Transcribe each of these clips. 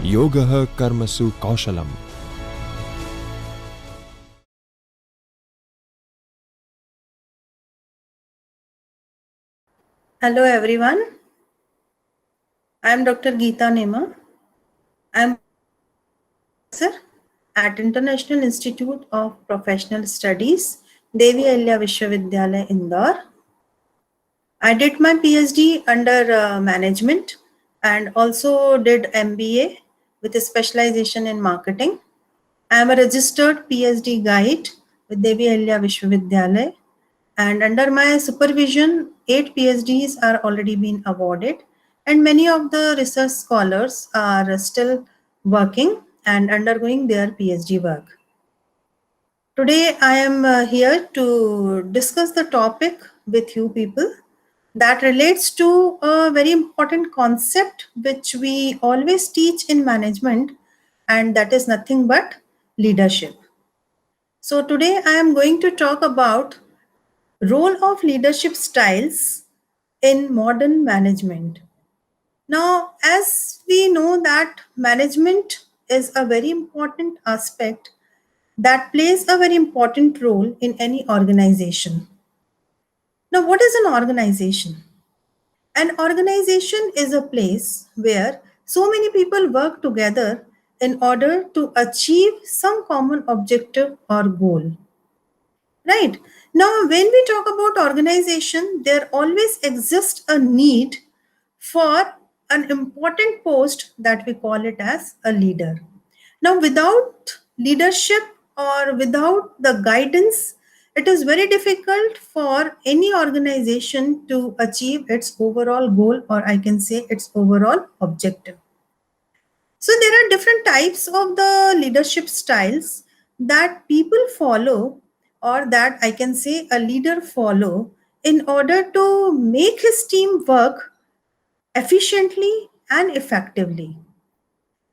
योगः कर्मसु कौशलम्. Hello everyone, I am Dr. Geeta Nema. I am professor at International Institute of Professional Studies, Devi Ahilya Vishwavidyalaya, Indore. I did my PhD under management and also did MBA with a specialization in marketing. I am a registered PhD guide with Devi Ahilya Vishwavidyalaya, and under my supervision, 8 PhDs are already been awarded, and many of the research scholars are still working and undergoing their PhD work. Today, I am here to discuss the topic with you people that relates to a very important concept which we always teach in management, and that is nothing but leadership. So today I am going to talk about role of leadership styles in modern management. Now, as we know that management is a very important aspect that plays a very important role in any organization. Now, what is an organization? An organization is a place where so many people work together in order to achieve some common objective or goal. Right. Now, when we talk about organization, there always exists a need for an important post that we call it as a leader. Now, without leadership or without the guidance, it is very difficult for any organization to achieve its overall goal, or I can say its overall objective. So there are different types of the leadership styles that people follow, or that I can say a leader follow in order to make his team work efficiently and effectively.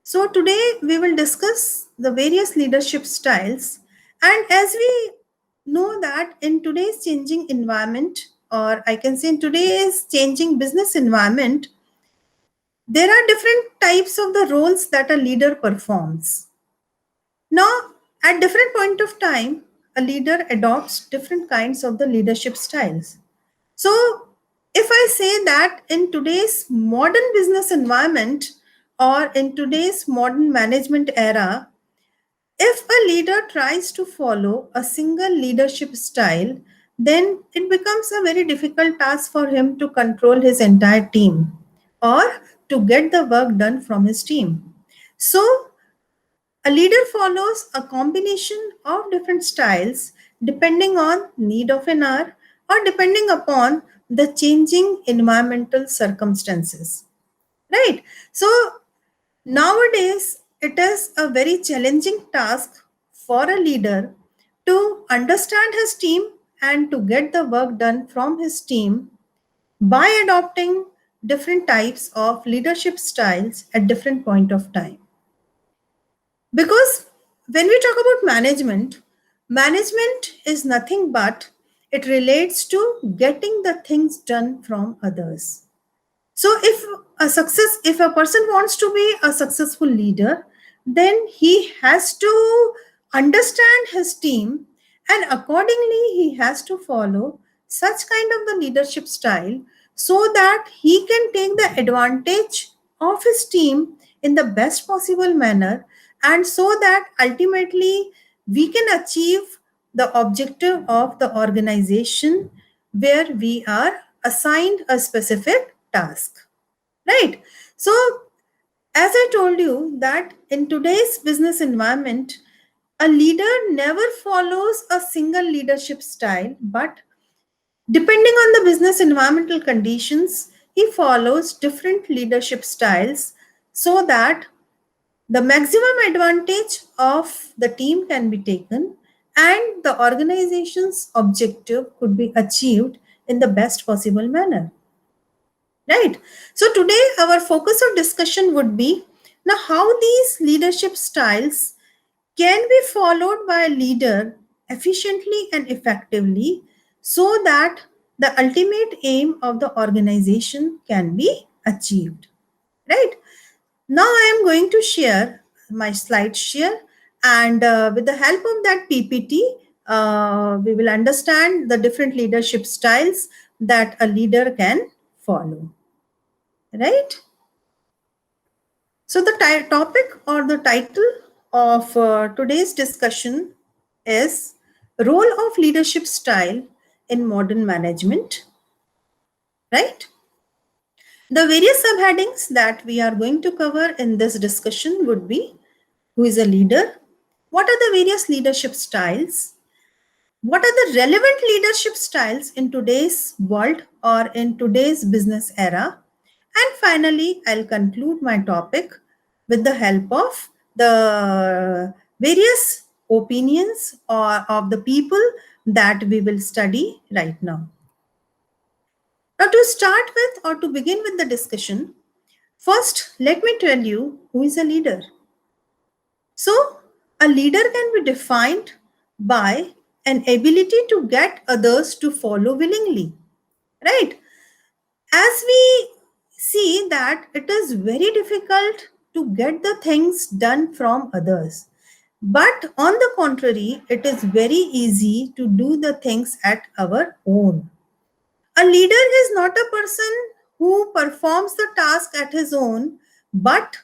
So today we will discuss the various leadership styles, and as we know that in today's changing environment, or I can say in today's changing business environment, there are different types of the roles that a leader performs. Now, at different point of time, a leader adopts different kinds of the leadership styles. So, if I say that in today's modern business environment or in today's modern management era, if a leader tries to follow a single leadership style, then it becomes a very difficult task for him to control his entire team or to get the work done from his team. So, a leader follows a combination of different styles depending on need of an hour or depending upon the changing environmental circumstances. Right? So nowadays it is a very challenging task for a leader to understand his team and to get the work done from his team by adopting different types of leadership styles at different point of time. Because when we talk about management, management is nothing but it relates to getting the things done from others. So if a person wants to be a successful leader, then he has to understand his team, and accordingly he has to follow such kind of the leadership style so that he can take the advantage of his team in the best possible manner, and so that ultimately we can achieve the objective of the organization where we are assigned a specific task. Right? So as I told you that in today's business environment, a leader never follows a single leadership style, but depending on the business environmental conditions, he follows different leadership styles so that the maximum advantage of the team can be taken and the organization's objective could be achieved in the best possible manner. Right. So today our focus of discussion would be now how these leadership styles can be followed by a leader efficiently and effectively so that the ultimate aim of the organization can be achieved. Right. Now I am going to share my slide share, and with the help of that PPT, we will understand the different leadership styles that a leader can follow. Right? So the topic or the title of today's discussion is Role of Leadership Style in Modern Management. Right? The various subheadings that we are going to cover in this discussion would be: who is a leader? What are the various leadership styles? What are the relevant leadership styles in today's world or in today's business era? And finally, I'll conclude my topic with the help of the various opinions or of the people that we will study right now. Now, to start with or to begin with the discussion, first, let me tell you who is a leader. So, a leader can be defined by an ability to get others to follow willingly, right? As we see that it is very difficult to get the things done from others. But on the contrary, it is very easy to do the things at our own. A leader is not a person who performs the task at his own, but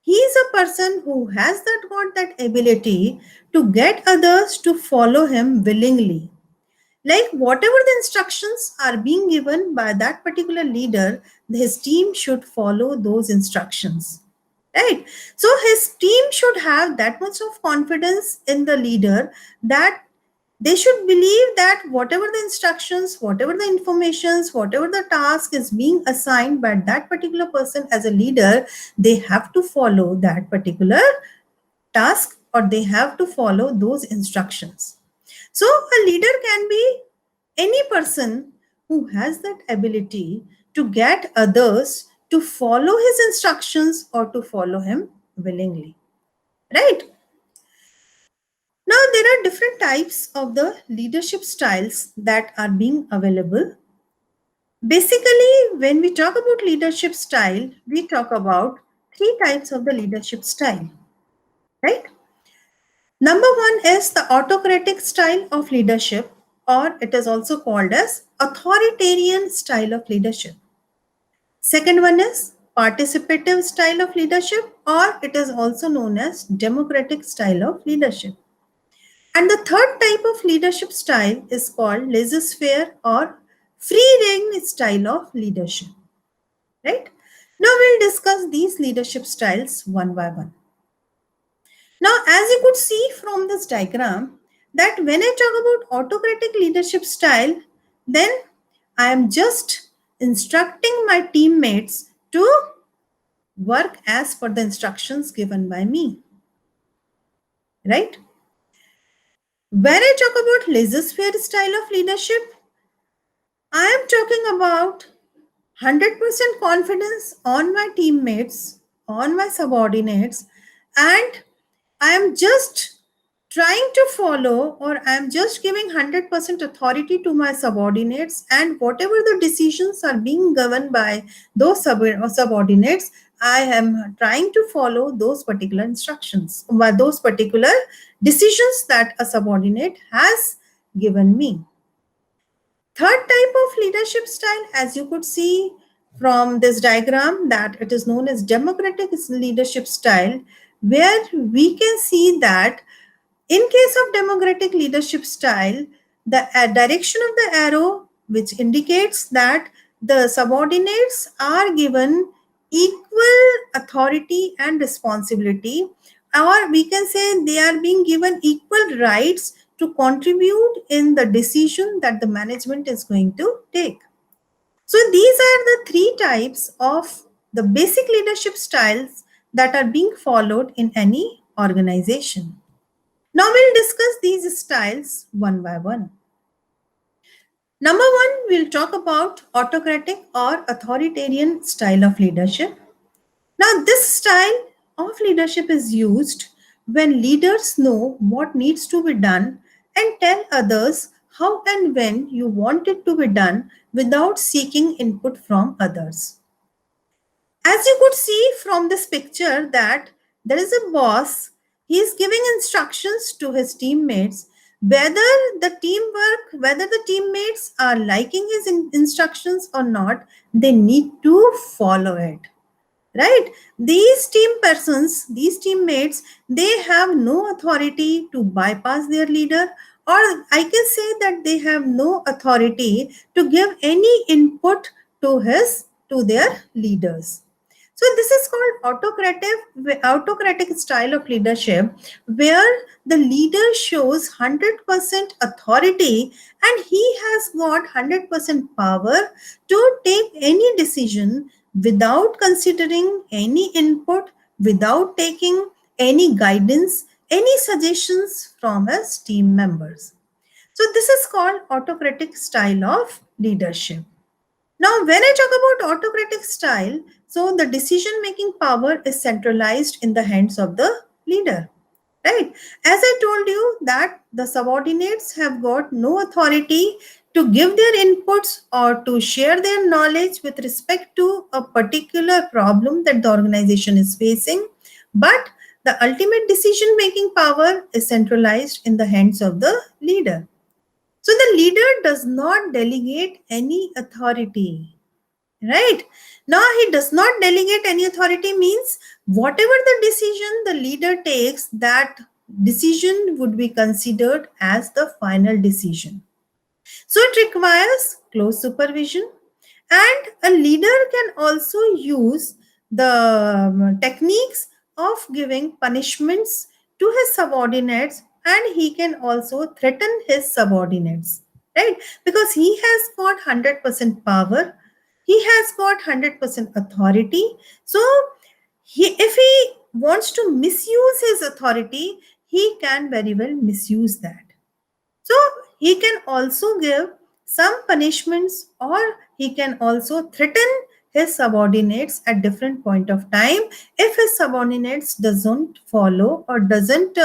he is a person who has got that ability to get others to follow him willingly. Like whatever the instructions are being given by that particular leader, his team should follow those instructions. Right? So his team should have that much of confidence in the leader that they should believe that whatever the instructions, whatever the informations, whatever the task is being assigned by that particular person as a leader, they have to follow that particular task or they have to follow those instructions. So a leader can be any person who has that ability to get others to follow his instructions or to follow him willingly. Right? Now, there are different types of the leadership styles that are being available. Basically, when we talk about leadership style, we talk about three types of the leadership style, right? Number one is the autocratic style of leadership, or it is also called as authoritarian style of leadership. Second one is participative style of leadership, or it is also known as democratic style of leadership. And the third type of leadership style is called laissez-faire or free rein style of leadership. Right? Now we'll discuss these leadership styles one by one. Now, as you could see from this diagram, that when I talk about autocratic leadership style, then I am just instructing my teammates to work as per the instructions given by me. Right? When I talk about laissez-faire style of leadership, I am talking about 100% confidence on my teammates, on my subordinates, and I am just trying to follow or I am just giving 100% authority to my subordinates, and whatever the decisions are being governed by those subordinates, I am trying to follow those particular instructions, by those particular decisions that a subordinate has given me. Third type of leadership style, as you could see from this diagram, that it is known as democratic leadership style, where we can see that in case of democratic leadership style, the direction of the arrow, which indicates that the subordinates are given equal authority and responsibility, or we can say they are being given equal rights to contribute in the decision that the management is going to take. So these are the three types of the basic leadership styles that are being followed in any organization. Now we'll discuss these styles one by one. Number one, we'll talk about autocratic or authoritarian style of leadership. Now, this style of leadership is used when leaders know what needs to be done and tell others how and when you want it to be done without seeking input from others. As you could see from this picture that there is a boss, he is giving instructions to his teammates. Whether the teammates are liking his instructions or not, they need to follow it, right? These these teammates, they have no authority to bypass their leader, or I can say that they have no authority to give any input to their leaders. So this is called autocratic style of leadership, where the leader shows 100% authority and he has got 100% power to take any decision without considering any input, without taking any guidance, any suggestions from his team members. So this is called autocratic style of leadership. Now, when I talk about autocratic style, so the decision making power is centralized in the hands of the leader, right? As I told you that the subordinates have got no authority to give their inputs or to share their knowledge with respect to a particular problem that the organization is facing, but the ultimate decision making power is centralized in the hands of the leader. So the leader does not delegate any authority, right? Now he does not delegate any authority means whatever the decision the leader takes, that decision would be considered as the final decision. So it requires close supervision, and a leader can also use the techniques of giving punishments to his subordinates, and he can also threaten his subordinates, right? Because he has got 100% power, he has got 100% authority. So if he wants to misuse his authority, he can very well misuse that. So he can also give some punishments, or he can also threaten his subordinates at different point of time if his subordinates doesn't follow or doesn't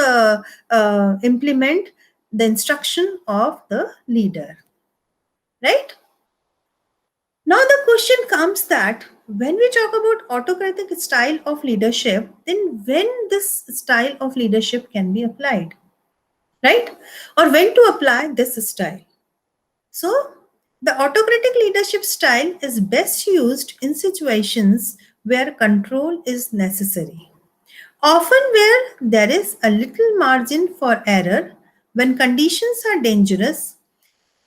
implement the instruction of the leader, right? Now the question comes that when we talk about autocratic style of leadership, then when this style of leadership can be applied, right? Or when to apply this style. So, the autocratic leadership style is best used in situations where control is necessary. Often, where there is a little margin for error, when conditions are dangerous,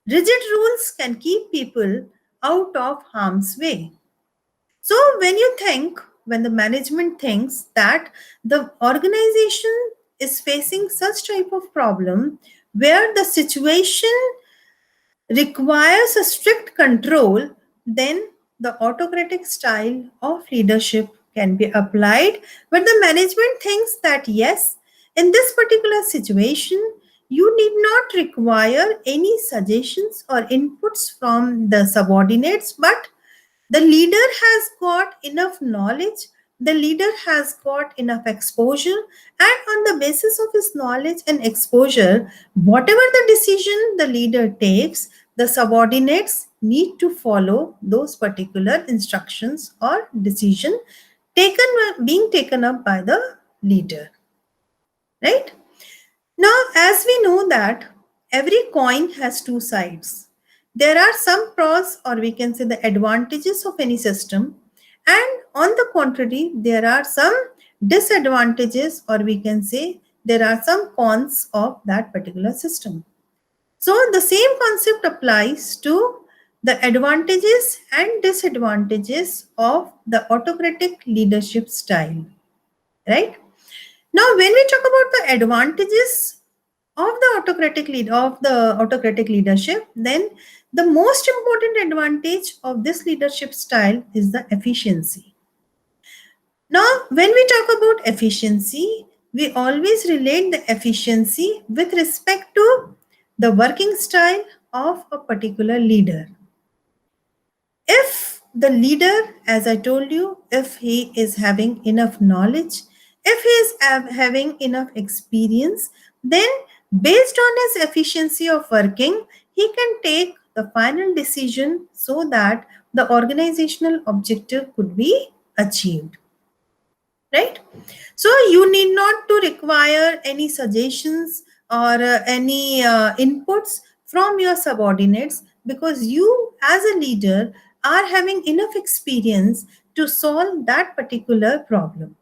rigid rules can keep people out of harm's way. So, when the management thinks that the organization is facing such type of problem where the situation requires a strict control, then the autocratic style of leadership can be applied, where the management thinks that yes, in this particular situation, you need not require any suggestions or inputs from the subordinates, but the leader has got enough knowledge, the leader has got enough exposure, and on the basis of his knowledge and exposure, whatever the decision the leader takes, the subordinates need to follow those particular instructions or decision being taken up by the leader, right? Now, as we know that every coin has two sides, there are some pros, or we can say the advantages of any system, and on the contrary, there are some disadvantages, or we can say there are some cons of that particular system. So, the same concept applies to the advantages and disadvantages of the autocratic leadership style, right? Now, when we talk about the advantages of the autocratic leadership, then the most important advantage of this leadership style is the efficiency. Now, when we talk about efficiency, we always relate the efficiency with respect to the working style of a particular leader. If the leader, as I told you, if he is having enough knowledge, if he is having enough experience, then based on his efficiency of working, he can take the final decision so that the organizational objective could be achieved, right? So you need not to require any suggestions or any inputs from your subordinates, because you as a leader are having enough experience to solve that particular problem.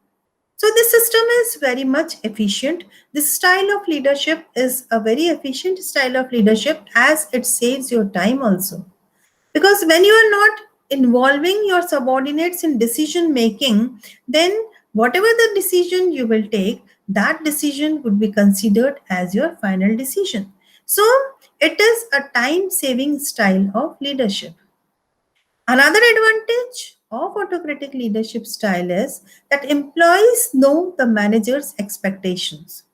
So this system is very much efficient. This style of leadership is a very efficient style of leadership, as it saves your time also. Because when you are not involving your subordinates in decision making, then whatever the decision you will take, that decision would be considered as your final decision. So it is a time saving style of leadership. Another advantage of autocratic leadership style is that employees know the manager's expectations.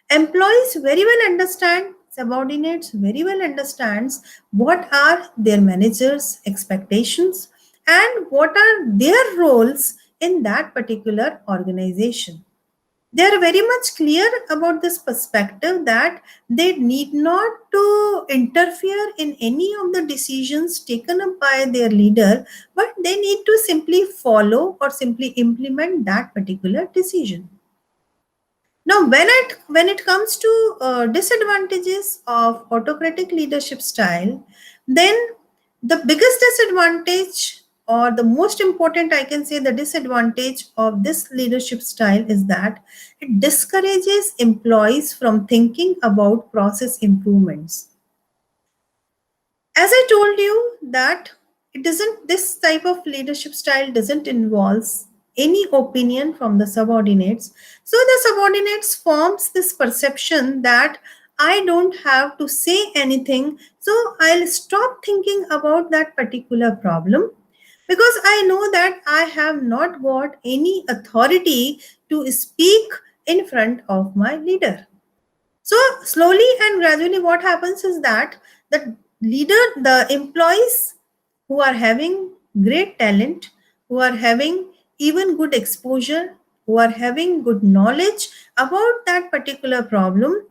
Employees very well understand, subordinates very well understands what are their managers' expectations and what are their roles in that particular organization. They are very much clear about this perspective that they need not to interfere in any of the decisions taken up by their leader, but they need to simply follow or simply implement that particular decision. Now, when it comes to disadvantages of autocratic leadership style, then the biggest disadvantage, or the most important, I can say, the disadvantage of this leadership style is that it discourages employees from thinking about process improvements. As I told you that it doesn't, this type of leadership style doesn't involve any opinion from the subordinates. So the subordinates forms this perception that I don't have to say anything, so I'll stop thinking about that particular problem, because I know that I have not got any authority to speak in front of my leader. So slowly and gradually, what happens is that the leader, the employees who are having great talent, who are having even good exposure, who are having good knowledge about that particular problem,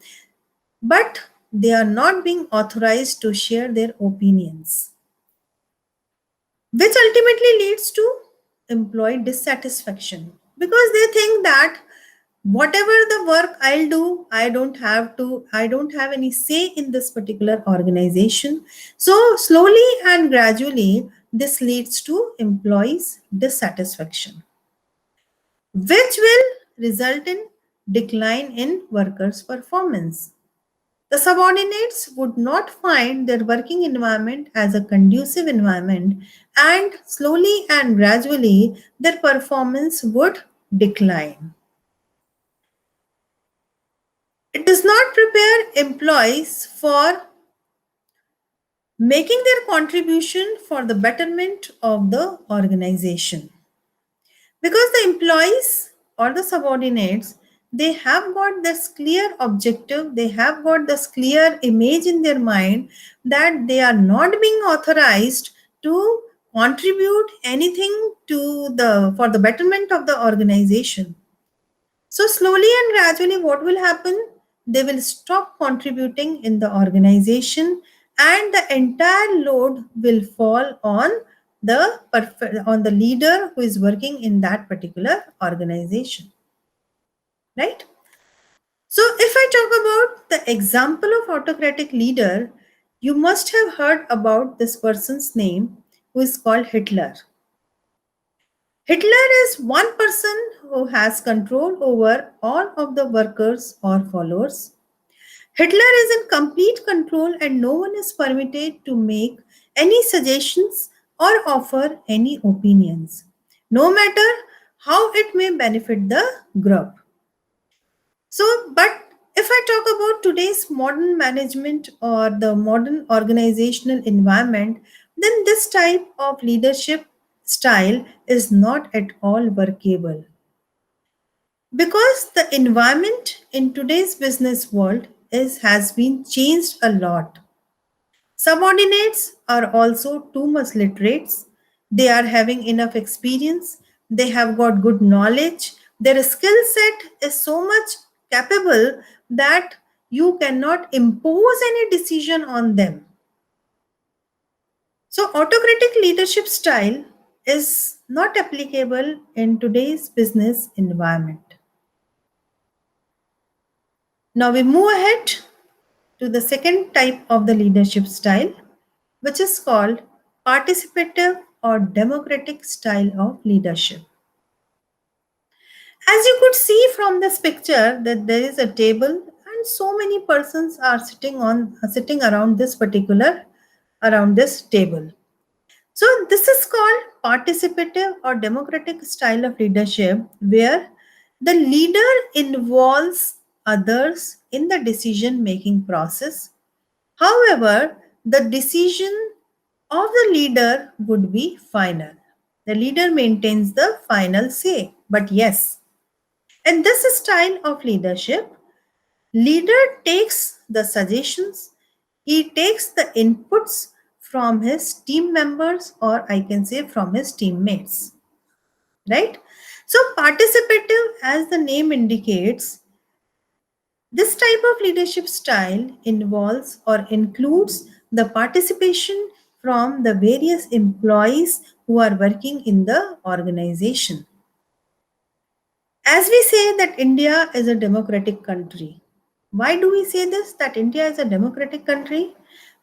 but they are not being authorized to share their opinions, which ultimately leads to employee dissatisfaction, because they think that whatever the work I'll do, I don't have any say in this particular organization. So slowly and gradually, this leads to employees dissatisfaction, which will result in decline in workers performance. The subordinates would not find their working environment as a conducive environment, and slowly and gradually their performance would decline. It does not prepare employees for making their contribution for the betterment of the organization, because the employees or the subordinates, they have got this clear objective, they have got this clear image in their mind that they are not being authorized to contribute anything to the for the betterment of the organization. So slowly and gradually, what will happen? They will stop contributing in the organization, and the entire load will fall on on the leader who is working in that particular organization, right? So if I talk about the example of autocratic leader, you must have heard about this person's name, who is called Hitler. Hitler is one person who has control over all of the workers or followers. Hitler is in complete control, and no one is permitted to make any suggestions or offer any opinions, no matter how it may benefit the group. So, but if I talk about today's modern management or the modern organizational environment, then this type of leadership style is not at all workable, because the environment in today's business world has been changed a lot. Subordinates are also too much literate. They are having enough experience. They have got good knowledge. Their skill set is so much capable that you cannot impose any decision on them. So, autocratic leadership style is not applicable in today's business environment. Now we move ahead to the second type of the leadership style, which is called participative or democratic style of leadership. As you could see from this picture that there is a table and so many persons are sitting around this particular around this table. So this is called participative or democratic style of leadership where the leader involves others in the decision making process. However, the decision of the leader would be final. The leader maintains the final say. But yes, in this style of leadership, leader takes the suggestions, he takes the inputs from his team members or I can say from his teammates, right? So participative, as the name indicates, this type of leadership style involves or includes the participation from the various employees who are working in the organization. As we say that India is a democratic country. Why do we say this that India is a democratic country?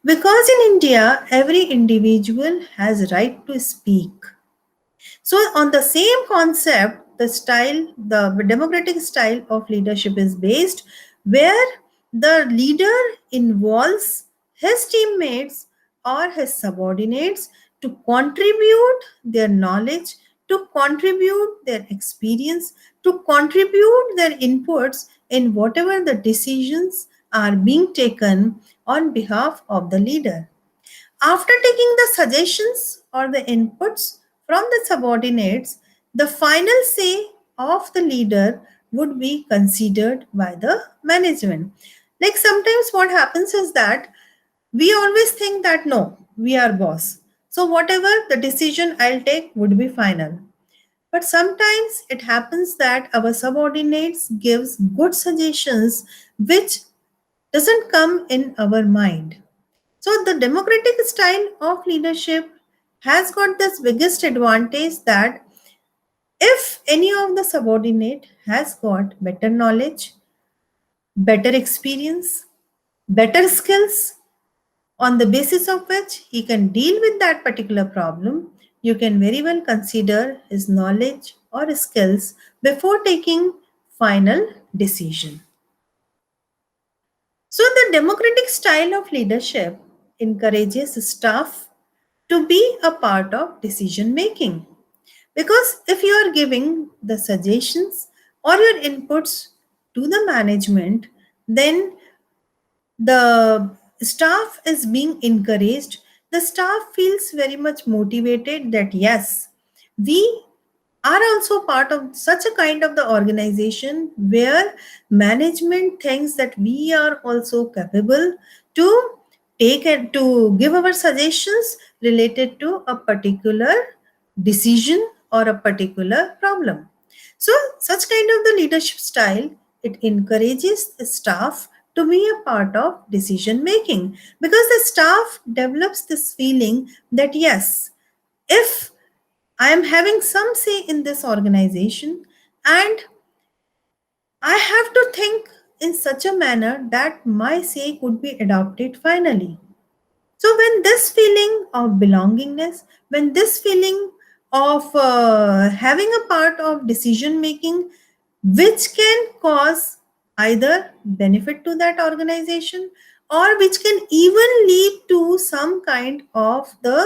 Because in India every individual has right to speak. So on the same concept, the democratic style of leadership is based where the leader involves his teammates or his subordinates to contribute their knowledge, to contribute their experience, to contribute their inputs in whatever the decisions are being taken on behalf of the leader. After taking the suggestions or the inputs from the subordinates, the final say of the leader would be considered by the management. Like sometimes what happens is that we always think that no, we are boss. So whatever the decision I'll take would be final. But sometimes it happens that our subordinates gives good suggestions which doesn't come in our mind. So the democratic style of leadership has got this biggest advantage that if any of the subordinate has got better knowledge, better experience, better skills on the basis of which he can deal with that particular problem, you can very well consider his knowledge or skills before taking final decision. So, the democratic style of leadership encourages staff to be a part of decision making. Because if you are giving the suggestions or your inputs to the management, then the staff is being encouraged. The staff feels very much motivated that yes, we are also part of such a kind of the organization where management thinks that we are also capable to take and to give our suggestions related to a particular decision or a particular problem. So such kind of the leadership style, it encourages the staff to be a part of decision making because the staff develops this feeling that yes, if I am having some say in this organization and I have to think in such a manner that my say could be adopted finally. So, when this feeling of belongingness, when this feeling of having a part of decision making, which can cause either benefit to that organization or which can even lead to some kind of the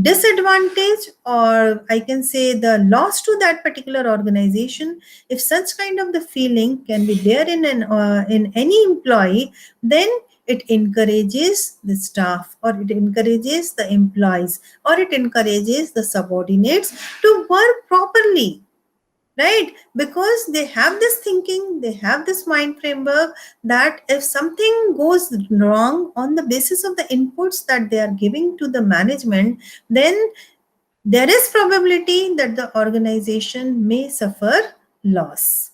disadvantage or I can say the loss to that particular organization, if such kind of the feeling can be there in any employee, then it encourages the staff or it encourages the employees or it encourages the subordinates to work properly, right? Because they have this thinking, they have this mind framework that if something goes wrong on the basis of the inputs that they are giving to the management, then there is probability that the organization may suffer loss.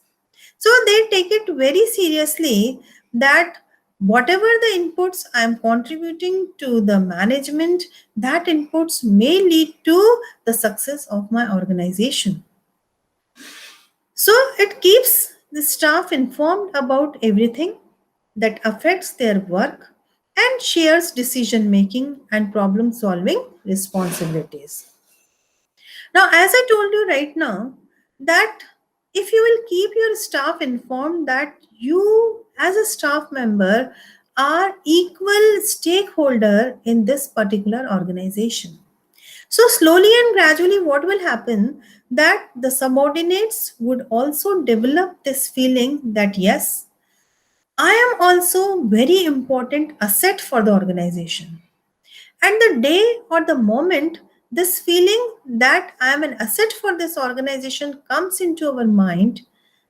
So they take it very seriously that Whatever the inputs I am contributing to the management, that inputs may lead to the success of my organization. So it keeps the staff informed about everything that affects their work and shares decision making and problem solving responsibilities. Now, as I told you right now, that if you will keep your staff informed that you as a staff member are equal stakeholder in this particular organization. So slowly and gradually what will happen that the subordinates would also develop this feeling that yes, I am also very important asset for the organization. And the day or the moment this feeling that I am an asset for this organization comes into our mind,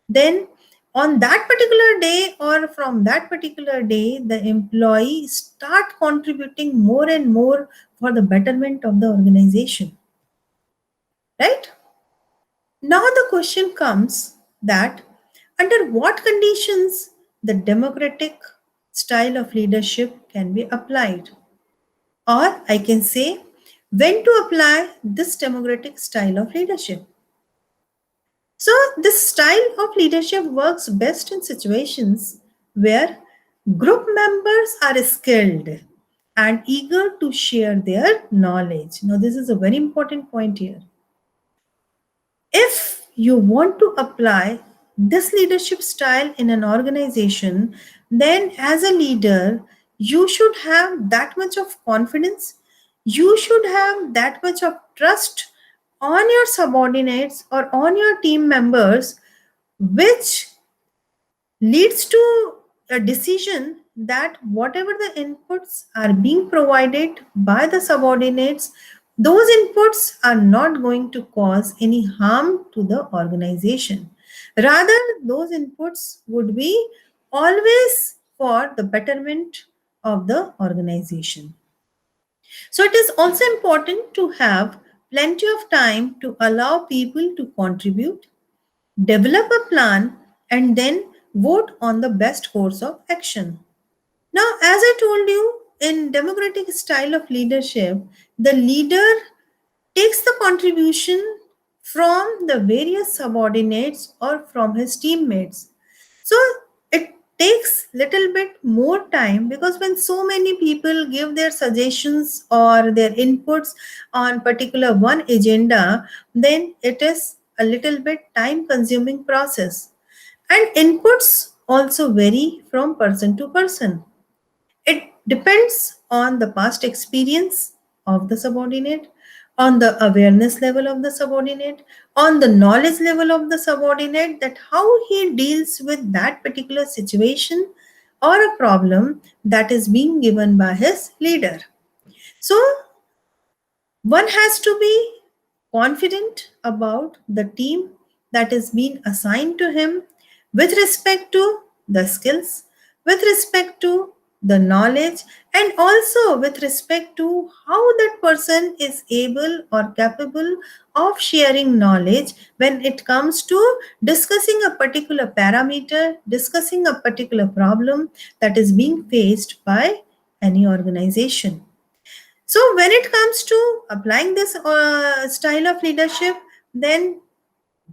then on that particular day or from that particular day, the employee start contributing more and more for the betterment of the organization. Right? Now the question comes that under what conditions the democratic style of leadership can be applied? Or I can say when to apply this democratic style of leadership. So, this style of leadership works best in situations where group members are skilled and eager to share their knowledge. Now, this is a very important point here. If you want to apply this leadership style in an organization, then as a leader, you should have that much of confidence, you should have that much of trust on your subordinates or on your team members, which leads to a decision that whatever the inputs are being provided by the subordinates, those inputs are not going to cause any harm to the organization. Rather, those inputs would be always for the betterment of the organization. So, it is also important to have plenty of time to allow people to contribute, develop a plan, and then vote on the best course of action. Now, as I told you, in democratic style of leadership, the leader takes the contribution from the various subordinates or from his teammates. So it takes little bit more time because when so many people give their suggestions or their inputs on particular one agenda, then it is a little bit time consuming process. And inputs also vary from person to person. It depends on the past experience of the subordinate, on the awareness level of the subordinate, on the knowledge level of the subordinate, that how he deals with that particular situation or a problem that is being given by his leader. So, one has to be confident about the team that is being assigned to him with respect to the skills, with respect to the knowledge, and also with respect to how that person is able or capable of sharing knowledge when it comes to discussing a particular parameter, discussing a particular problem that is being faced by any organization. So, when it comes to applying this style of leadership, then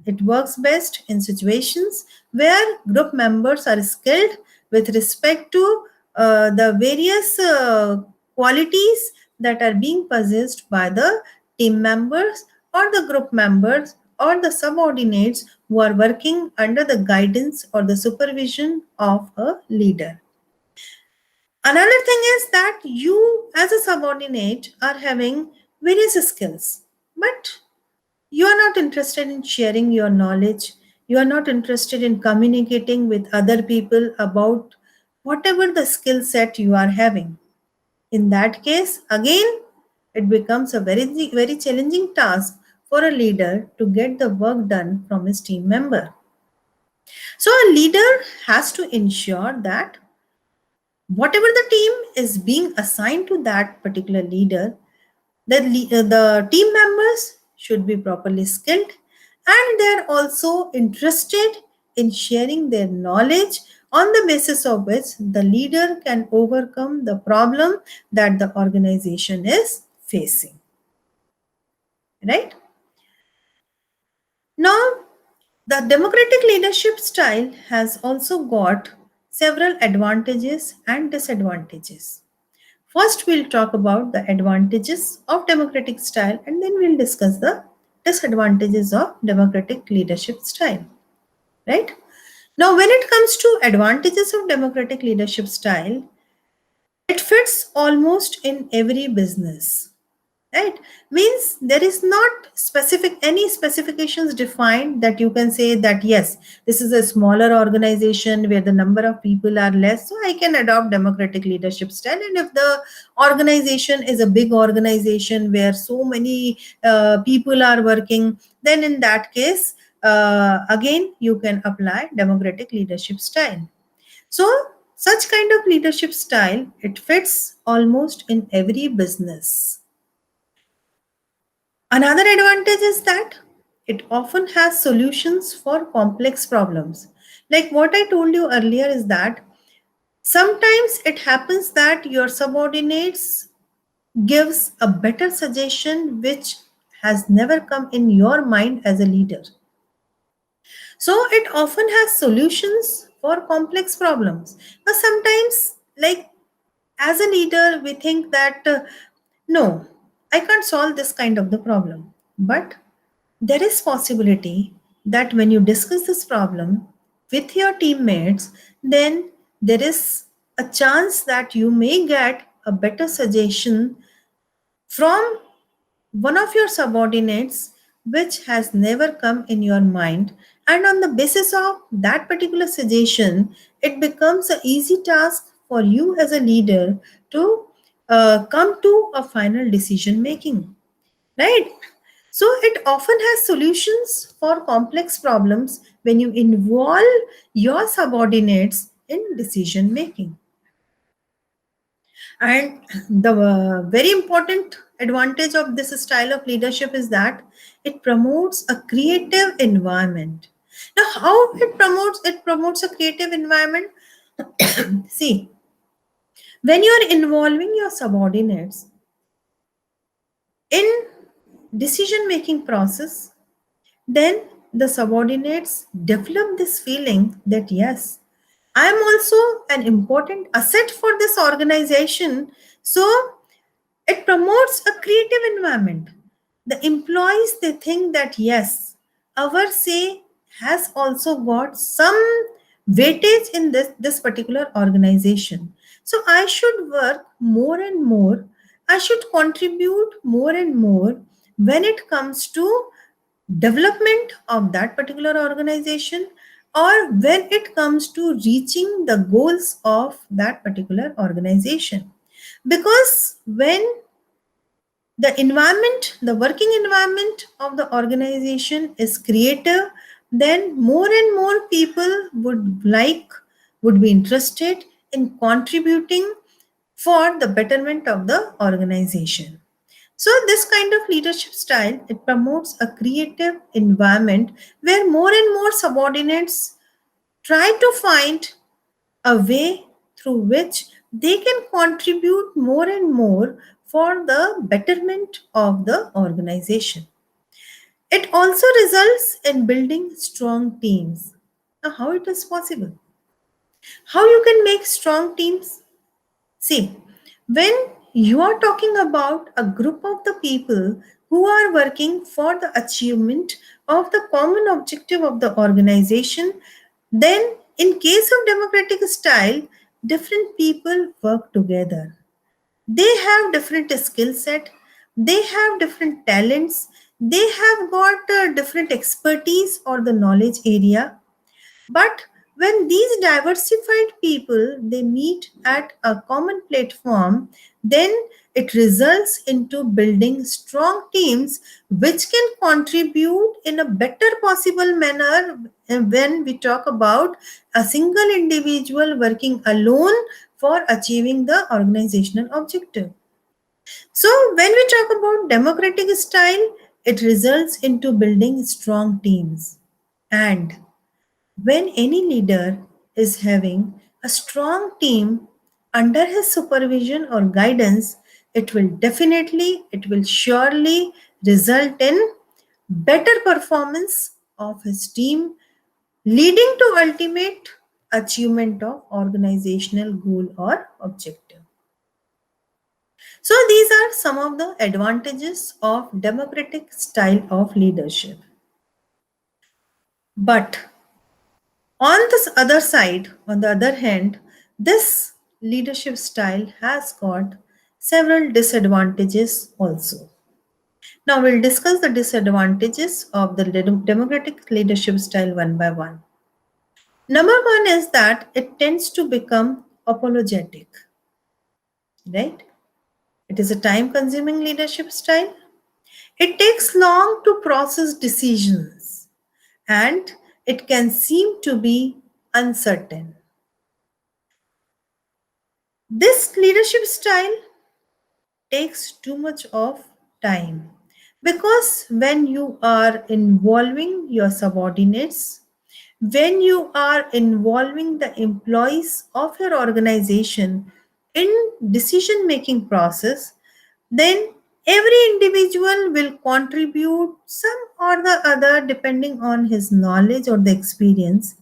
it works best in situations where group members are skilled with respect to the various qualities that are being possessed by the team members or the group members or the subordinates who are working under the guidance or the supervision of a leader. Another thing is that you, as a subordinate, are having various skills, but you are not interested in sharing your knowledge. You are not interested in communicating with other people about whatever the skill set you are having. In that case, again, it becomes a very challenging task for a leader to get the work done from his team member. So, a leader has to ensure that whatever the team is being assigned to that particular leader, the team members should be properly skilled and they're also interested in sharing their knowledge on the basis of which the leader can overcome the problem that the organization is facing. Right? Now, the democratic leadership style has also got several advantages and disadvantages. First, we'll talk about the advantages of democratic style and then we'll discuss the disadvantages of democratic leadership style. Right? Now, when it comes to advantages of democratic leadership style, it fits almost in every business, right? Means there is not specific any specifications defined that you can say that yes, this is a smaller organization where the number of people are less, so I can adopt democratic leadership style. And if the organization is a big organization where so many people are working, then in that case, again you can apply democratic leadership style. So such kind of leadership style, it fits almost in every business. Another advantage is that it often has solutions for complex problems. Like what I told you earlier is that sometimes it happens that your subordinates gives a better suggestion which has never come in your mind as a leader. So it often has solutions for complex problems. Now sometimes, like as a leader, we think that no, I can't solve this kind of the problem. But there is possibility that when you discuss this problem with your teammates, then there is a chance that you may get a better suggestion from one of your subordinates which has never come in your mind, and on the basis of that particular suggestion it becomes an easy task for you as a leader to come to a final decision making, right? So it often has solutions for complex problems when you involve your subordinates in decision making. And the very important advantage of this style of leadership is that it promotes a creative environment. Now, how it promotes a creative environment? See, when you are involving your subordinates in decision making process, then the subordinates develop this feeling that yes, I am also an important asset for this organization. So it promotes a creative environment. The employees they think that yes, our say has also got some weightage in this particular organization. So I should work more and more. I should contribute more and more when it comes to development of that particular organization or when it comes to reaching the goals of that particular organization. Because when the environment, the working environment of the organization is creative, then more and more people would be interested in contributing for the betterment of the organization. So this kind of leadership style, it promotes a creative environment where more and more subordinates try to find a way through which they can contribute more and more for the betterment of the organization. It also results in building strong teams. Now, how it is possible? How you can make strong teams? See, when you are talking about a group of the people who are working for the achievement of the common objective of the organization, then in case of democratic style, different people work together. They have different skill set, they have different talents, they have got different expertise or the knowledge area, but when these diversified people they meet at a common platform, then it results into building strong teams which can contribute in a better possible manner when we talk about a single individual working alone for achieving the organizational objective. So when we talk about democratic style, it results into building strong teams. And when any leader is having a strong team under his supervision or guidance, it will surely result in better performance of his team, leading to ultimate achievement of organizational goal or objective. So these are some of the advantages of democratic style of leadership. But on this other side, on the other hand, this leadership style has got several disadvantages also. Now we'll discuss the disadvantages of the democratic leadership style one by one. Number one is that it tends to become apologetic, right? It is a time consuming leadership style. It takes long to process decisions and it can seem to be uncertain. This leadership style takes too much of time because when you are involving your subordinates, when you are involving the employees of your organization in decision making process, then every individual will contribute some or the other depending on his knowledge or the experience,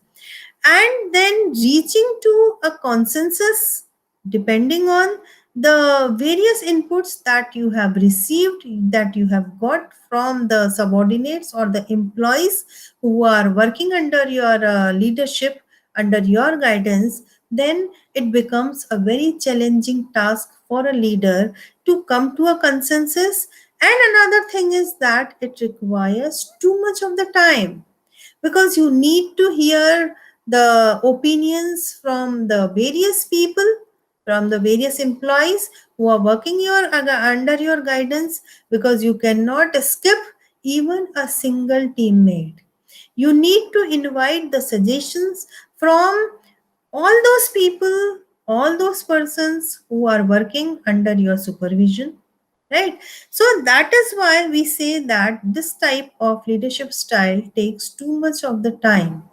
and then reaching to a consensus depending on the various inputs that you have received, that you have got from the subordinates or the employees who are working under your leadership, under your guidance. Then it becomes a very challenging task for a leader to come to a consensus. And another thing is that it requires too much of the time because you need to hear the opinions from the various people, from the various employees who are working under your guidance, because you cannot skip even a single teammate. You need to invite the suggestions from all those people, all those persons who are working under your supervision, right? So that is why we say that this type of leadership style takes too much of the time,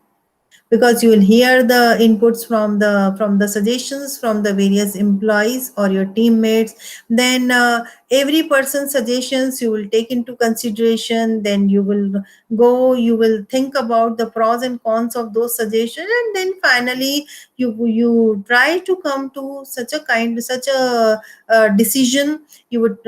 because you will hear the inputs from the suggestions from the various employees or your teammates. Then every person's suggestions you will take into consideration, then you will think about the pros and cons of those suggestions, and then finally you try to come to such a decision. You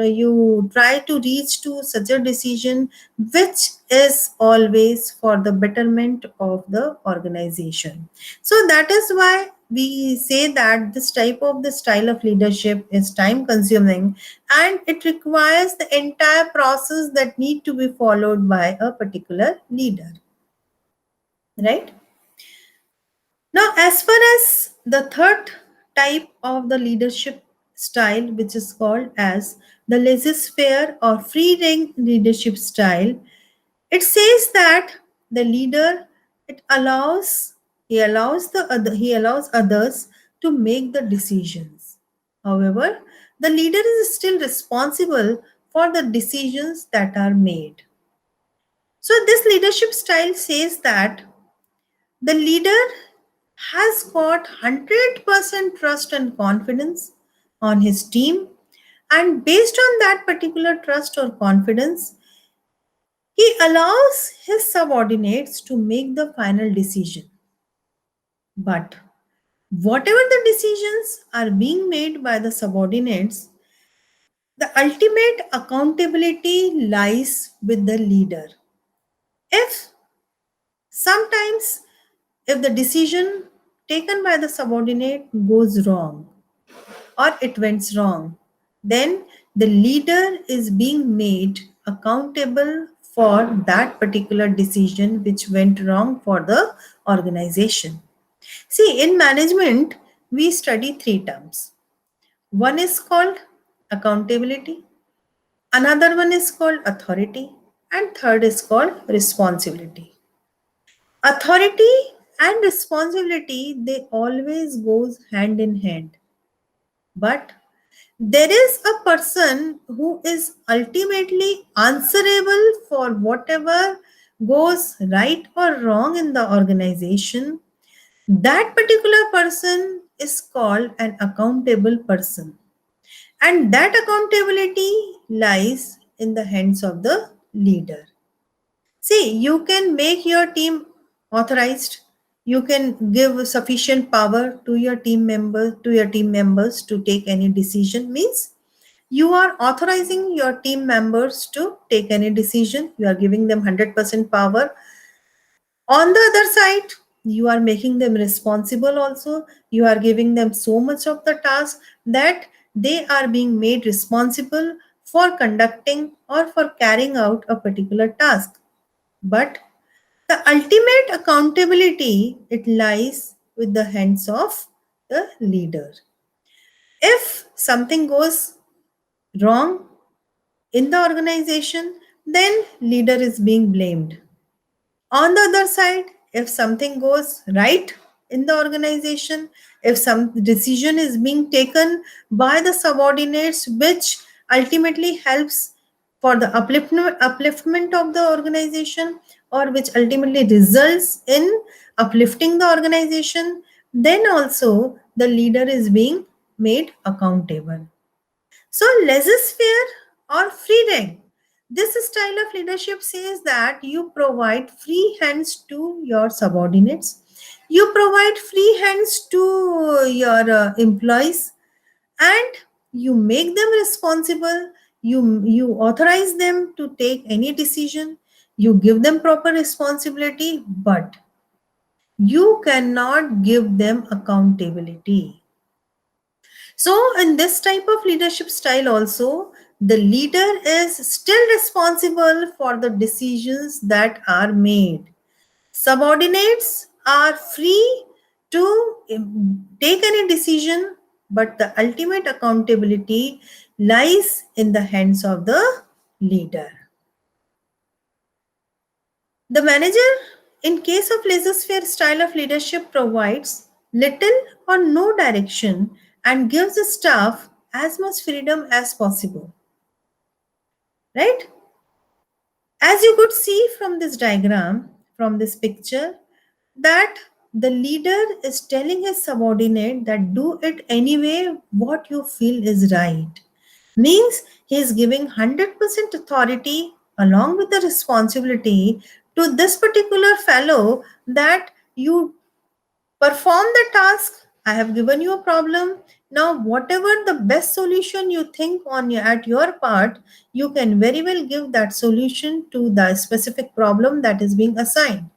try to reach to such a decision which is always for the betterment of the organization. So that is why we say that this type of the style of leadership is time consuming, and it requires the entire process that need to be followed by a particular leader, right? Now, as far as the third type of the leadership style, which is called as the laissez-faire or free-rein leadership style, it says that the leader, it allows he allows others to make the decisions. However, the leader is still responsible for the decisions that are made. So this leadership style says that the leader has got 100% trust and confidence on his team, and based on that particular trust or confidence, he allows his subordinates to make the final decision. But whatever the decisions are being made by the subordinates, the ultimate accountability lies with the leader. If sometimes if the decision taken by the subordinate goes wrong or it went wrong, then the leader is being made accountable for that particular decision which went wrong for the organization. See, in management, we study three terms. One is called accountability, another one is called authority, and third is called responsibility. Authority and responsibility, they always goes hand in hand. But there is a person who is ultimately answerable for whatever goes right or wrong in the organization. That particular person is called an accountable person. And that accountability lies in the hands of the leader. See, you can make your team authorized. You can give sufficient power to your team members to take any decision. Means you are authorizing your team members to take any decision. You are giving them 100% power. On the other side, you are making them responsible also. You are giving them so much of the task that they are being made responsible for conducting or for carrying out a particular task. But the ultimate accountability, it lies with the hands of the leader. If something goes wrong in the organization, then leader is being blamed. On the other side, if something goes right in the organization, if some decision is being taken by the subordinates, which ultimately helps for the upliftment of the organization, or which ultimately results in uplifting the organization, then also the leader is being made accountable. So, laissez-faire or free rein. This style of leadership says that you provide free hands to your subordinates, you provide free hands to your employees, and you make them responsible. You authorize them to take any decision. You give them proper responsibility, but you cannot give them accountability. So, in this type of leadership style, also, the leader is still responsible for the decisions that are made. Subordinates are free to take any decision, but the ultimate accountability lies in the hands of the leader. The manager, in case of laissez-faire style of leadership, provides little or no direction and gives the staff as much freedom as possible. Right? As you could see from this diagram, from this picture, that the leader is telling his subordinate that do it anyway what you feel is right. Means he is giving 100% authority along with the responsibility to this particular fellow that you perform the task. I have given you a problem. Now, whatever the best solution you think on at your part, you can very well give that solution to the specific problem that is being assigned.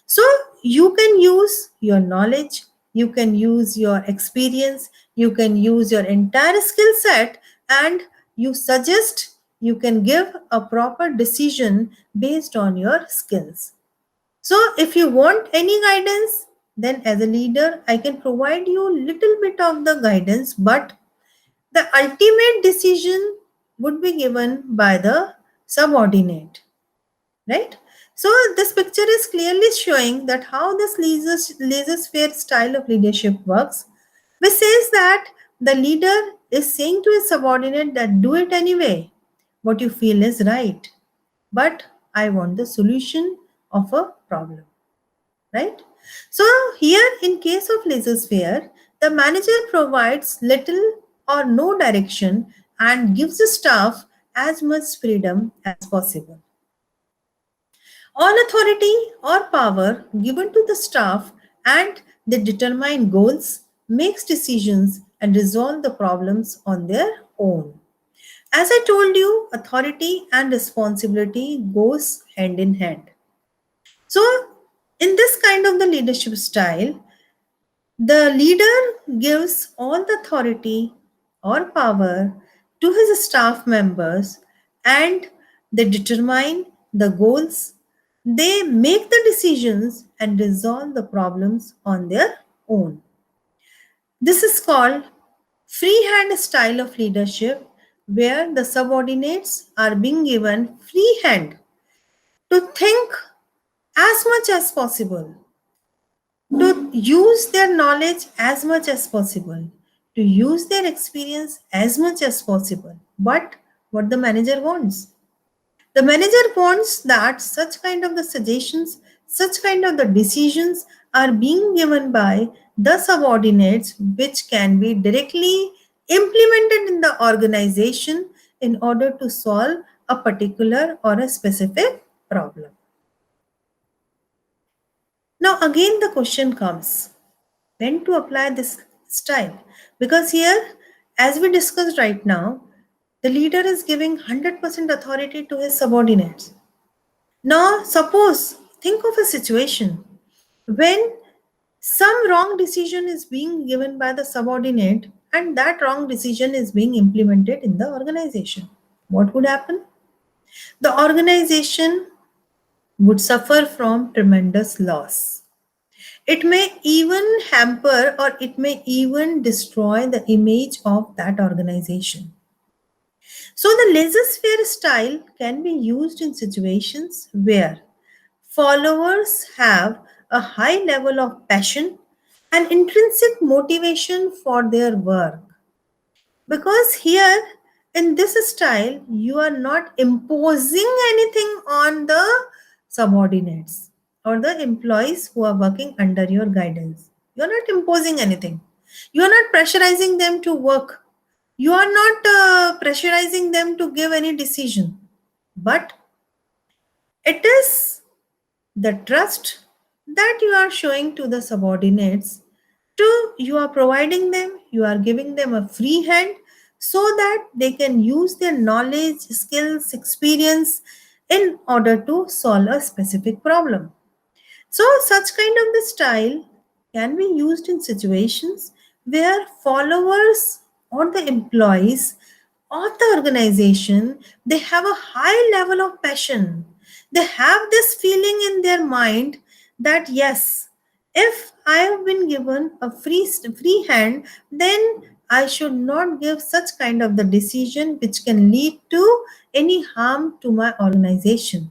So, you can use your knowledge, you can use your experience, you can use your entire skill set, and you suggest, you can give a proper decision based on your skills. So if you want any guidance, then as a leader, I can provide you little bit of the guidance, but the ultimate decision would be given by the subordinate, right? So this picture is clearly showing that how this laissez-faire style of leadership works, which says that the leader is saying to his subordinate that do it anyway, what you feel is right, but I want the solution of a problem. Right? So here in case of laissez-faire, the manager provides little or no direction and gives the staff as much freedom as possible. All authority or power given to the staff and they determine goals, makes decisions and resolve the problems on their own. As I told you, authority and responsibility goes hand in hand. So, in this kind of the leadership style, the leader gives all the authority or power to his staff members and they determine the goals, they make the decisions and resolve the problems on their own. This is called freehand style of leadership where the subordinates are being given free hand to think as much as possible, to use their knowledge as much as possible, to use their experience as much as possible. But what the manager wants? The manager wants that such kind of the suggestions, such kind of the decisions are being given by the subordinates, which can be directly implemented in the organization in order to solve a particular or a specific problem. Now, again, the question comes when to apply this style, because here, as we discussed right now, the leader is giving 100% authority to his subordinates. Now, suppose, think of a situation when some wrong decision is being given by the subordinate and that wrong decision is being implemented in the organization. What would happen? The organization would suffer from tremendous loss. It may even hamper or it may even destroy the image of that organization. So, the laissez faire style can be used in situations where followers have a high level of passion and intrinsic motivation for their work. Because here in this style, you are not imposing anything on the subordinates or the employees who are working under your guidance. You are not imposing anything. You are not pressurizing them to work. You are not pressurizing them to give any decision. But it is the trust that you are showing to the subordinates to you are providing them, you are giving them a free hand so that they can use their knowledge, skills, experience in order to solve a specific problem. So, such kind of the style can be used in situations where followers or the employees of the organization they have a high level of passion. They have this feeling in their mind that yes, if I have been given a free hand, then I should not give such kind of the decision which can lead to any harm to my organization.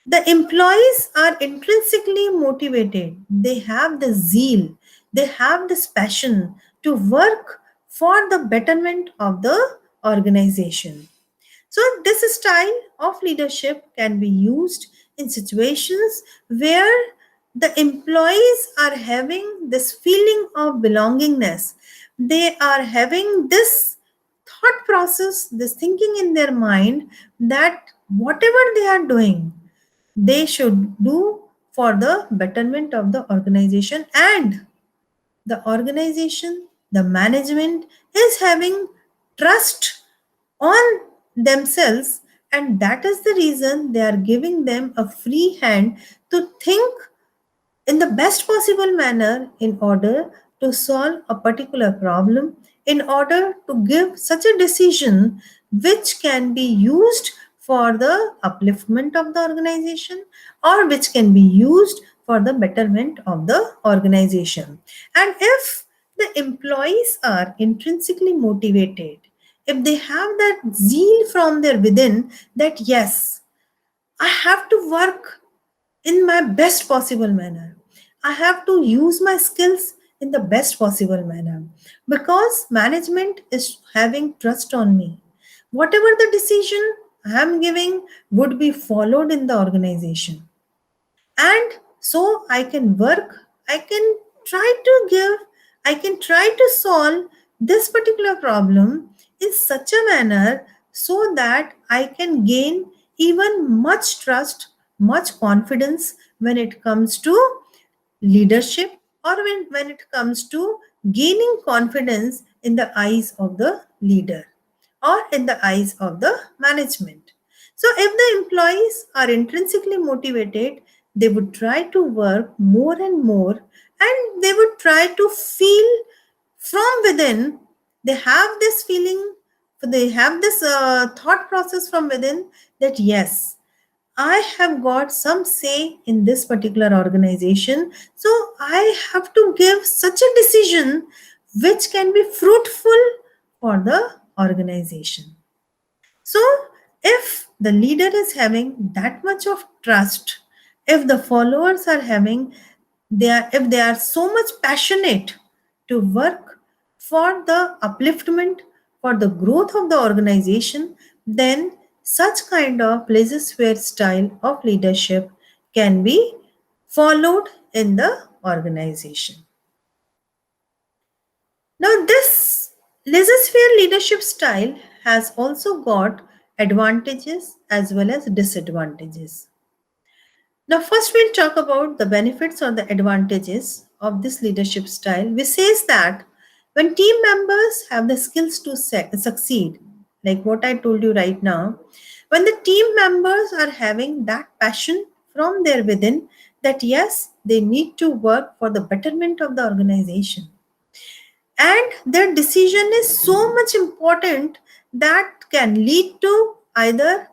The employees are intrinsically motivated. They have the zeal, they have this passion to work for the betterment of the organization. So, this style of leadership can be used in situations where the employees are having this feeling of belongingness. They are having this thought process, this thinking in their mind that whatever they are doing, they should do for the betterment of the organization, and the organization, the management is having trust on themselves, and that is the reason they are giving them a free hand to think in the best possible manner in order to solve a particular problem, in order to give such a decision which can be used for the upliftment of the organization or which can be used for the betterment of the organization. And if the employees are intrinsically motivated, if they have that zeal from their within that yes, I have to work in my best possible manner. I have to use my skills in the best possible manner because management is having trust on me. Whatever the decision I am giving would be followed in the organization. And so I can work, I can try to give, I can try to solve this particular problem in such a manner so that I can gain even much trust, much confidence when it comes to leadership or when it comes to gaining confidence in the eyes of the leader or in the eyes of the management. So, if the employees are intrinsically motivated, they would try to work more and more and they would try to feel from within. They have this feeling, they have this thought process from within that yes, I have got some say in this particular organization. So I have to give such a decision which can be fruitful for the organization. So if the leader is having that much of trust, if the followers are having, if they are so much passionate to work for the upliftment, for the growth of the organization, then such kind of laissez-faire style of leadership can be followed in the organization. Now, this laissez-faire leadership style has also got advantages as well as disadvantages. Now, first we'll talk about the benefits or the advantages of this leadership style, which says that when team members have the skills to succeed, like what I told you right now, when the team members are having that passion from their within that yes, they need to work for the betterment of the organization, and their decision is so much important that can lead to either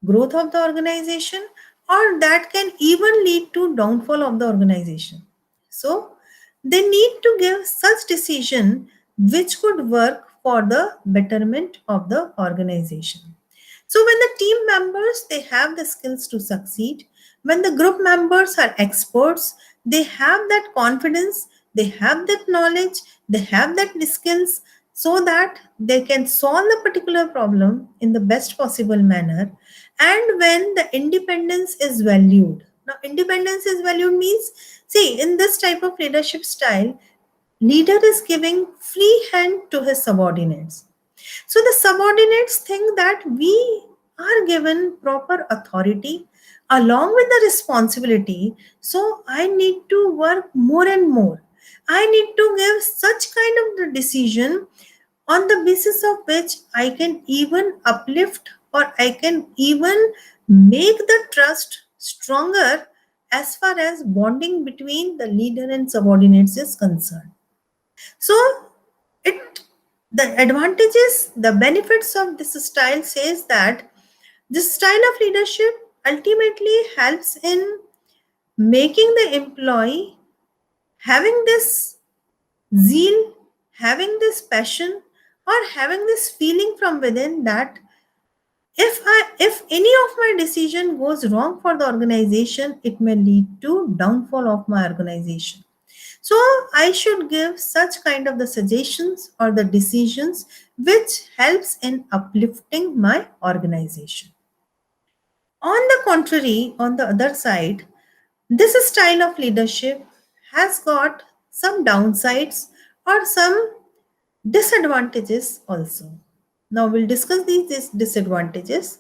growth of the organization or that can even lead to downfall of the organization. So they need to give such decision which could work for the betterment of the organization. So when the team members they have the skills to succeed, when the group members are experts, they have that confidence, they have that knowledge, they have that skills so that they can solve a particular problem in the best possible manner. And when the independence is valued, now independence is valued means, see, in this type of leadership style, leader is giving free hand to his subordinates. So the subordinates think that we are given proper authority along with the responsibility. So I need to work more and more. I need to give such kind of the decision on the basis of which I can even uplift or I can even make the trust stronger as far as bonding between the leader and subordinates is concerned. So it the advantages, the benefits of this style says that this style of leadership ultimately helps in making the employee having this zeal, having this passion, or having this feeling from within that if any of my decision goes wrong for the organization, it may lead to downfall of my organization. So I should give such kind of the suggestions or the decisions which helps in uplifting my organization. On the contrary, on the other side, this style of leadership has got some downsides or some disadvantages also. Now we'll discuss these disadvantages.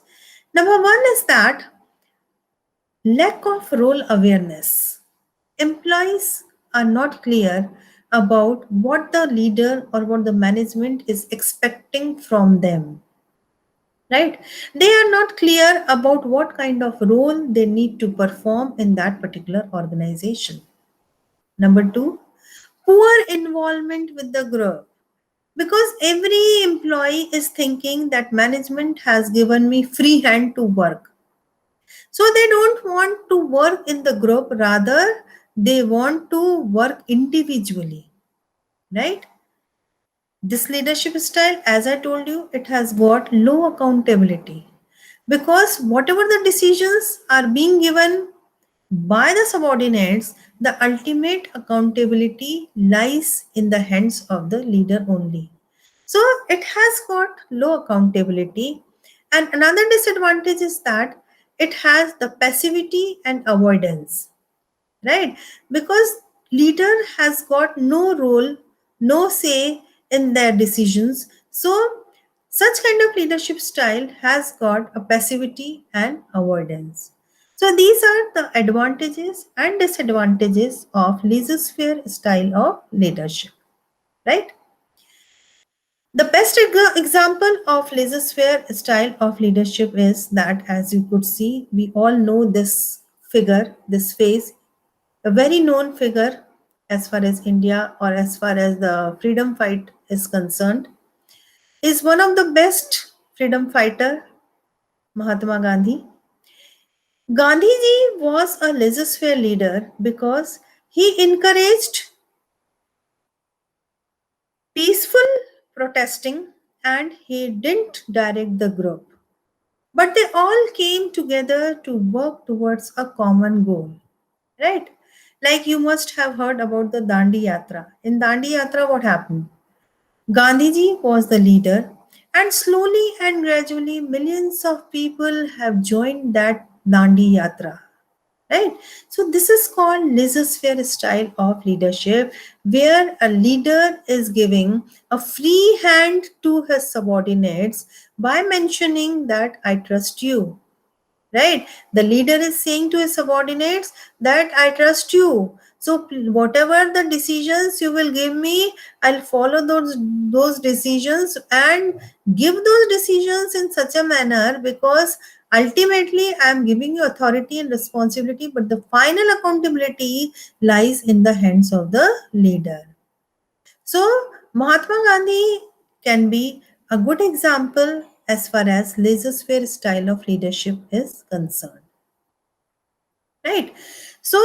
Number one is that lack of role awareness. Employees are not clear about what the leader or what the management is expecting from them. Right? They are not clear about what kind of role they need to perform in that particular organization. Number two, poor involvement with the group. Because every employee is thinking that management has given me free hand to work. So they don't want to work in the group, rather, they want to work individually, right? This leadership style, as I told you, it has got low accountability because whatever the decisions are being given by the subordinates, the ultimate accountability lies in the hands of the leader only. So it has got low accountability. And another disadvantage is that it has the passivity and avoidance, right? Because leader has got no role, no say in their decisions. So such kind of leadership style has got a passivity and avoidance. So these are the advantages and disadvantages of laissez-faire style of leadership, right? The best example of laissez-faire style of leadership is that, as you could see, we all know this figure, this face, a very known figure as far as India or as far as the freedom fight is concerned, is one of the best freedom fighter, Mahatma Gandhi. Gandhiji was a laissez-faire leader because he encouraged peaceful protesting and he didn't direct the group. But they all came together to work towards a common goal, right? Like you must have heard about the Dandi Yatra. In Dandi Yatra, what happened? Gandhiji was the leader, and slowly and gradually, millions of people have joined that Dandi Yatra, right? So this is called laissez-faire style of leadership, where a leader is giving a free hand to his subordinates by mentioning that I trust you, right? The leader is saying to his subordinates that I trust you, so whatever the decisions you will give me, I'll follow those decisions and give those decisions in such a manner, because ultimately I am giving you authority and responsibility, but the final accountability lies in the hands of the leader. So Mahatma Gandhi can be a good example as far as laissez-faire style of leadership is concerned, right? So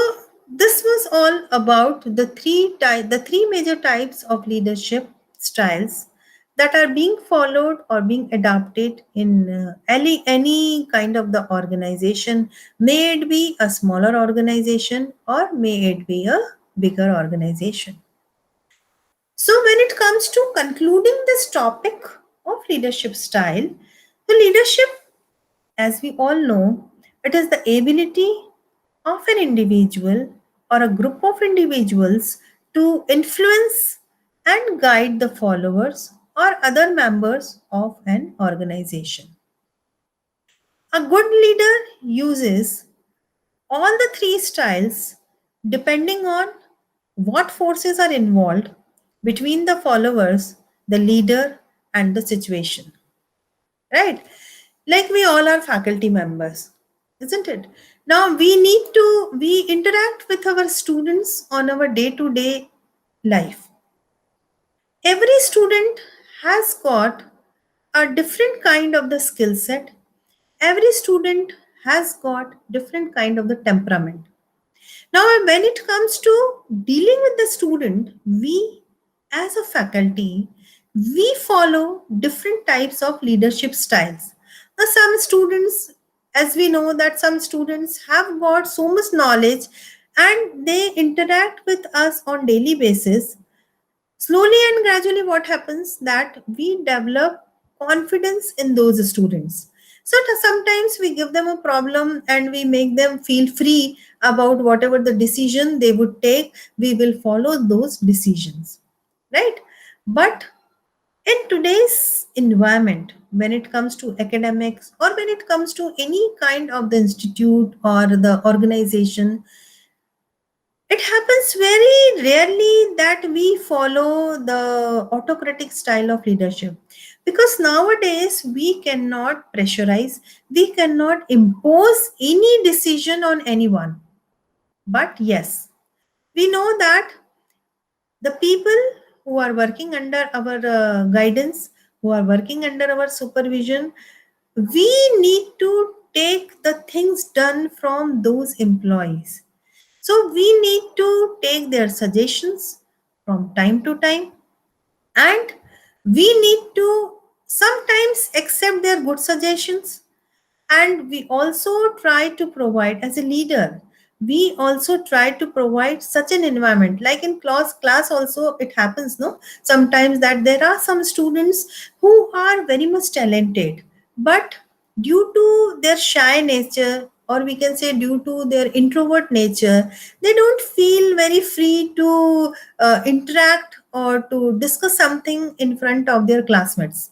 this was all about the three major types of leadership styles that are being followed or being adopted in any kind of the organization, may it be a smaller organization or may it be a bigger organization. So, when it comes to concluding this topic of leadership style, the leadership, as we all know, it is the ability of an individual or a group of individuals to influence and guide the followers or other members of an organization. A good leader uses all the three styles depending on what forces are involved between the followers, the leader, and the situation, right? Like we all are faculty members, isn't it? Now we interact with our students on our day to day life. Every student has got a different kind of the skill set. Every student has got different kind of the temperament. Now, when it comes to dealing with the student, we as a faculty, we follow different types of leadership styles. Now, some students, as we know, that some students have got so much knowledge and they interact with us on daily basis. Slowly and gradually, what happens that we develop confidence in those students. So sometimes we give them a problem and we make them feel free about whatever the decision they would take. We will follow those decisions, right? But in today's environment, when it comes to academics or when it comes to any kind of the institute or the organization, it happens very rarely that we follow the autocratic style of leadership, because nowadays we cannot pressurize, we cannot impose any decision on anyone. But yes, we know that the people who are working under our guidance, who are working under our supervision, we need to take the things done from those employees. So we need to take their suggestions from time to time, and we need to sometimes accept their good suggestions, and we also try to provide as a leader, we also try to provide such an environment, like in class also it happens, no, sometimes that there are some students who are very much talented, but due to their shy nature, or we can say due to their introvert nature, they don't feel very free to interact or to discuss something in front of their classmates.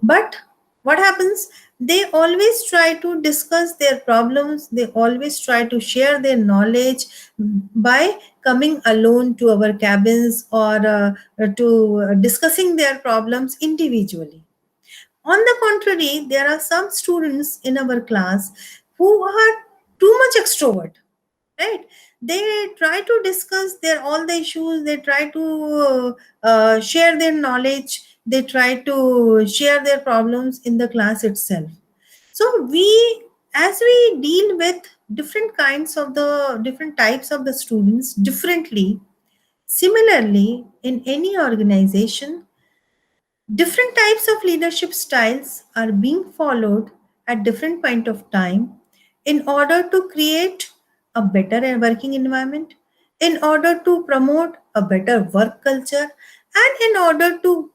But what happens, they always try to discuss their problems, they always try to share their knowledge by coming alone to our cabins or to discussing their problems individually. On the contrary, there are some students in our class who are too much extrovert, right? They try to discuss their all the issues, they try to share their knowledge, they try to share their problems in the class itself. So we, as we deal with different kinds of the different types of the students differently, similarly in any organization, different types of leadership styles are being followed at different point of time in order to create a better working environment, in order to promote a better work culture, and in order to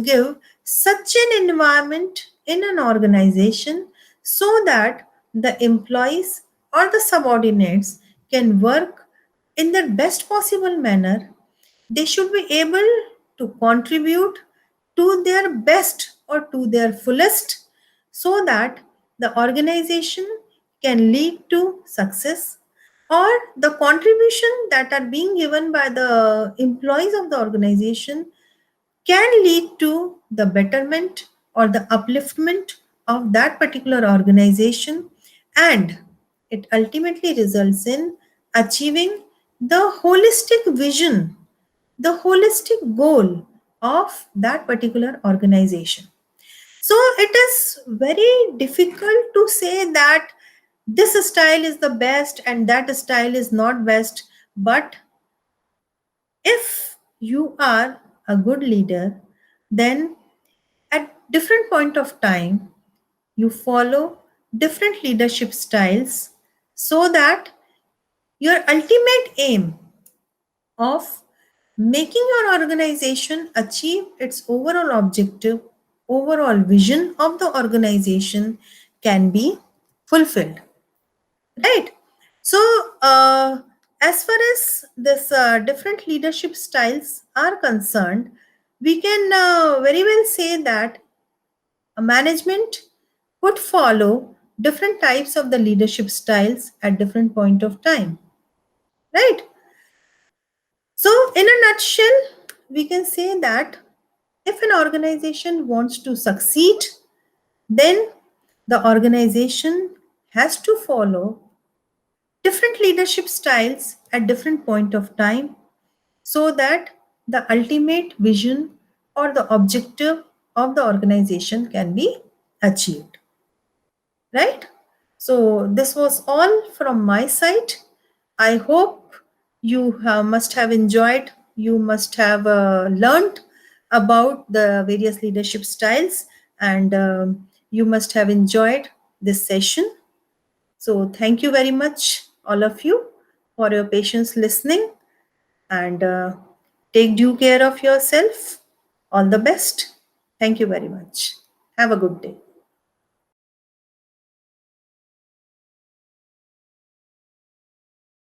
give such an environment in an organization so that the employees or the subordinates can work in their best possible manner, they should be able to contribute to their best or to their fullest so that the organization can lead to success, or the contribution that are being given by the employees of the organization can lead to the betterment or the upliftment of that particular organization, and it ultimately results in achieving the holistic vision, the holistic goal of that particular organization. So it is very difficult to say that this style is the best and that style is not best, but if you are a good leader, then at different point of time you follow different leadership styles so that your ultimate aim of making your organization achieve its overall objective, overall vision of the organization can be fulfilled, right? So as far as this different leadership styles are concerned, we can very well say that a management would follow different types of the leadership styles at different point of time, right? So in a nutshell, we can say that if an organization wants to succeed, then the organization has to follow different leadership styles at different point of time so that the ultimate vision or the objective of the organization can be achieved, right? So this was all from my side. I hope you must have enjoyed, you must have learned about the various leadership styles, and you must have enjoyed this session. So thank you very much, all of you, for your patience listening, and take due care of yourself. All the best. Thank you very much. Have a good day.